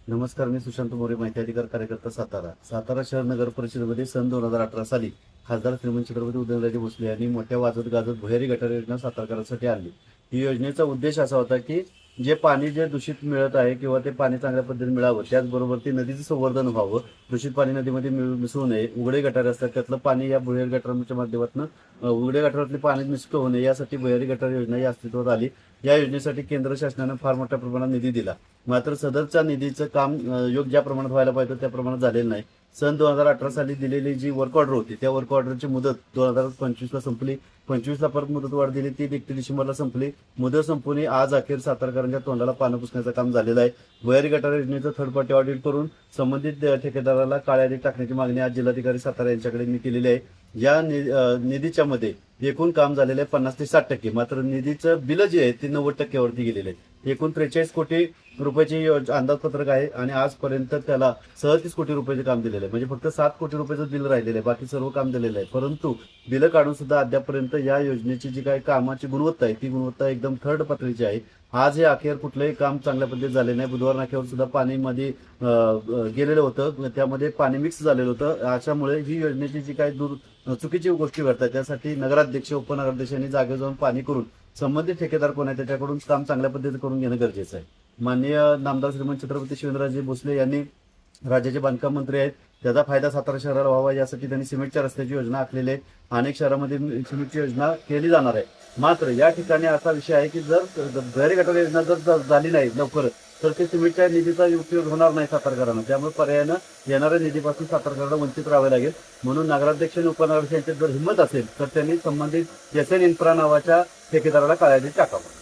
नमस्कार, मी सुशांत मोरे, माहिती अधिकार कार्यकर्ता, सातारा शहर नगर परिषदेमध्ये सन 2018 साली खासदार श्रीमंत छत्रपती उदयनराजे भोसले यांनी मोठ्या वाजत गाजत भुयारी गटार योजना सातारकरांसाठी आणली. ही योजनेचा उद्देश असा होता की जे पाणी दूषित मिळत आहे किंवा ते पाणी चांगल्या पद्धतीने मिळावं, त्याचबरोबर ते नदीचं संवर्धन व्हावं, दूषित पाणी नदीमध्ये मिसळू नये, उघडे गटारे असतात त्यातलं पाणी या भुयारी गटारांच्या माध्यमातून उघड्या गटारातले पाणी मिसळू होऊ नये यासाठी भुयारी गटार योजना ही अस्तित्वात आली. या योजनेसाठी केंद्र शासनानं फार मोठ्या प्रमाणात निधी दिला. मात्र सदरच्या निधीचं काम योग्य ज्या प्रमाणात व्हायला पाहिजे त्या प्रमाणात झालेलं नाही. सन 2018 साली दिलेली जी वर्क ऑर्डर होती त्या वर्क ऑर्डरची मुदत 2025ला संपली. 25ला परत मुदत वाढ दिली, ती 31 डिसेंबरला संपली. मुदत संपून आज अखेर सातारकरांच्या तोंडाला पानं पुसण्याचं काम झालेलं आहे. भुयारी गटार योजनेचं थर्ड पार्टी ऑडिट करून संबंधित ठेकेदाराला काळ्या यादीत टाकण्याची मागणी आज जिल्हाधिकारी सातारा यांच्याकडे मी केलेली आहे. या निधीच्या मध्ये एकूण काम झालेलं आहे 50 ते 60%. मात्र निधीचं बिल जे आहे ते 90% गेलेलं आहे. एकूण 43 कोटी रुपयाची अंदाजपत्रक आहे आणि आजपर्यंत त्याला 37 कोटी रुपयाचे काम दिलेलं आहे. म्हणजे फक्त 7 कोटी रुपयाचं बिल राहिलेलं आहे, बाकी सर्व काम दिलेलं आहे. परंतु बिल काढून सुद्धा अद्यापर्यंत या योजनेची जी काही कामाची गुणवत्ता आहे ती गुणवत्ता एकदम थर्ड पातळीची आहे. आज हे अखेर कुठलंही काम चांगल्या पद्धतीने झाले नाही. बुधवार नाक्यावर सुद्धा पाणी मध्ये गेलेलं होतं, त्यामध्ये पाणी मिक्स झालेलं होतं. अशामुळे ही योजनेची जी काही चुकीची गोष्टी घडतात त्यासाठी नगराध्यक्ष, उपनगराध्यक्षांनी जागेवर जाऊन पाणी करून संबंधित ठेकेदार कोण आहे त्याच्याकडून काम चांगल्या पद्धतीने करून घेणं गरजेचं आहे. माननीय नामदार श्रीमंत छत्रपती शिवेंद्रराजे भोसले यांनी राज्याचे बांधकाम मंत्री आहेत, त्याचा फायदा सातारा शहराला व्हावा यासाठी त्यांनी सिमेंटच्या रस्त्याची योजना आखलेली आहे. अनेक शहरामध्ये सिमेंटची योजना केली जाणार आहे. मात्र या ठिकाणी असा विषय आहे की जर भुयारी गटार योजना जर झाली नाही लवकरच तर ते सिमेंटच्या निधीचा उपयोग होणार नाही सातारकरांना. त्यामुळे पर्यायानं येणाऱ्या निधीपासून सातारकरांना वंचित राहावे लागेल. म्हणून नगराध्यक्ष आणि उपनगराध्यक्ष यांच्यात जर हिंमत असेल तर त्यांनी संबंधित SN इन्फ्रा नावाच्या ठेकेदाराला काळ्या यादीत टाकावं.